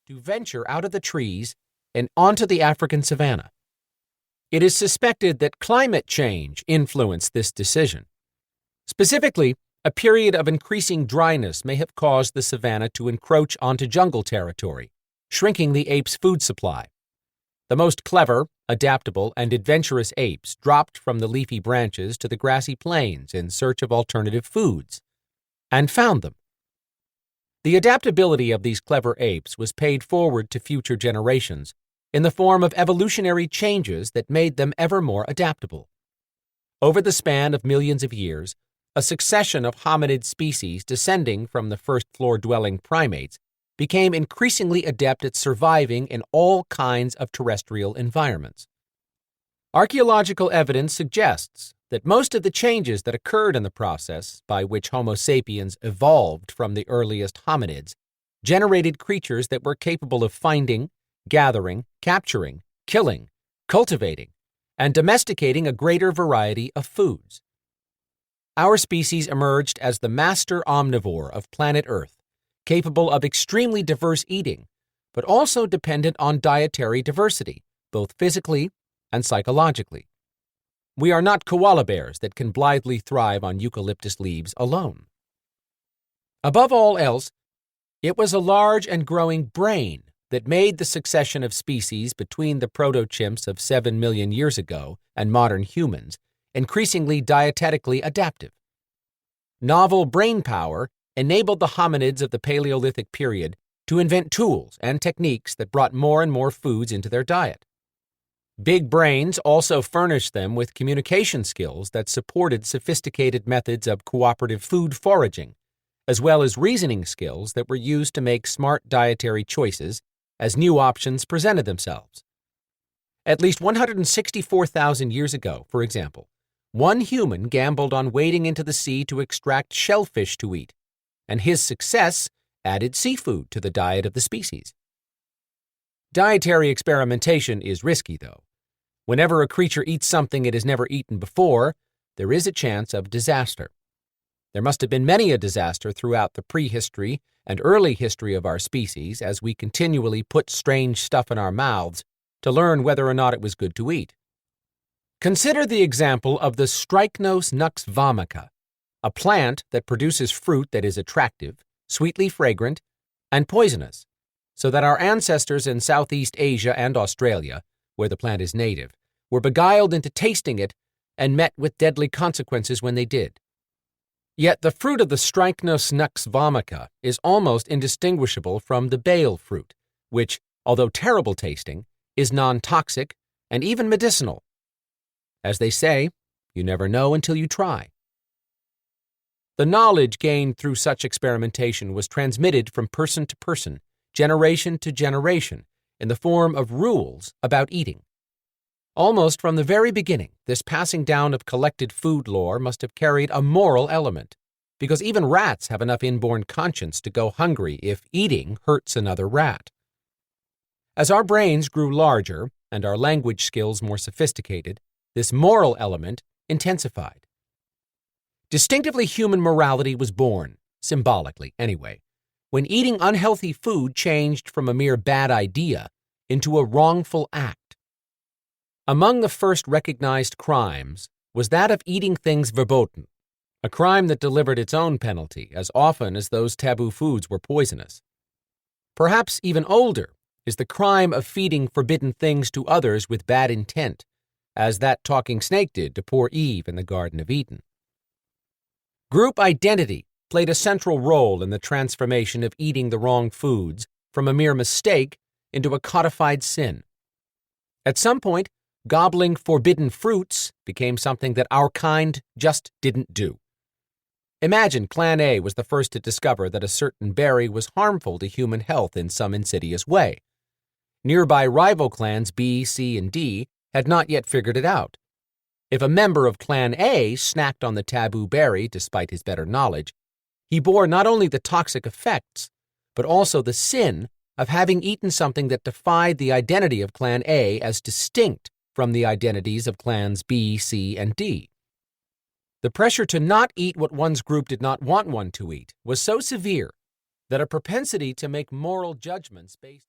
to venture out of the trees and onto the African savanna. It is suspected that climate change influenced this decision. Specifically, a period of increasing dryness may have caused the savanna to encroach onto jungle territory, shrinking the ape's food supply. The most clever, adaptable, and adventurous apes dropped from the leafy branches to the grassy plains in search of alternative foods, and found them. The adaptability of these clever apes was paid forward to future generations in the form of evolutionary changes that made them ever more adaptable. Over the span of millions of years, a succession of hominid species descending from the first-floor-dwelling primates became increasingly adept at surviving in all kinds of terrestrial environments. Archaeological evidence suggests that most of the changes that occurred in the process by which Homo sapiens evolved from the earliest hominids generated creatures that were capable of finding, gathering, capturing, killing, cultivating, and domesticating a greater variety of foods. Our species emerged as the master omnivore of planet Earth, capable of extremely diverse eating, but also dependent on dietary diversity, both physically and psychologically. We are not koala bears that can blithely thrive on eucalyptus leaves alone. Above all else, it was a large and growing brain that made the succession of species between the proto-chimps of 7 million years ago and modern humans increasingly dietetically adaptive. Novel brain power enabled the hominids of the Paleolithic period to invent tools and techniques that brought more and more foods into their diet. Big brains also furnished them with communication skills that supported sophisticated methods of cooperative food foraging, as well as reasoning skills that were used to make smart dietary choices as new options presented themselves. At least 164,000 years ago, for example, one human gambled on wading into the sea to extract shellfish to eat, and his success added seafood to the diet of the species. Dietary experimentation is risky, though. Whenever a creature eats something it has never eaten before, there is a chance of disaster. There must have been many a disaster throughout the prehistory and early history of our species as we continually put strange stuff in our mouths to learn whether or not it was good to eat. Consider the example of the Strychnos nux vomica, a plant that produces fruit that is attractive, sweetly fragrant, and poisonous, so that our ancestors in Southeast Asia and Australia, where the plant is native, were beguiled into tasting it and met with deadly consequences when they did. Yet the fruit of the Strychnos nux vomica is almost indistinguishable from the bale fruit, which, although terrible tasting, is non-toxic and even medicinal. As they say, you never know until you try. The knowledge gained through such experimentation was transmitted from person to person, generation to generation, in the form of rules about eating. Almost from the very beginning, this passing down of collected food lore must have carried a moral element, because even rats have enough inborn conscience to go hungry if eating hurts another rat. As our brains grew larger and our language skills more sophisticated, this moral element intensified. Distinctively human morality was born, symbolically anyway, when eating unhealthy food changed from a mere bad idea into a wrongful act. Among the first recognized crimes was that of eating things verboten, a crime that delivered its own penalty as often as those taboo foods were poisonous. Perhaps even older is the crime of feeding forbidden things to others with bad intent, as that talking snake did to poor Eve in the Garden of Eden. Group identity played a central role in the transformation of eating the wrong foods from a mere mistake into a codified sin. At some point, gobbling forbidden fruits became something that our kind just didn't do. Imagine Clan A was the first to discover that a certain berry was harmful to human health in some insidious way. Nearby rival clans B, C, and D had not yet figured it out. If a member of Clan A snacked on the taboo berry despite his better knowledge, he bore not only the toxic effects, but also the sin of having eaten something that defied the identity of Clan A as distinct from the identities of Clans B, C, and D. The pressure to not eat what one's group did not want one to eat was so severe that a propensity to make moral judgments based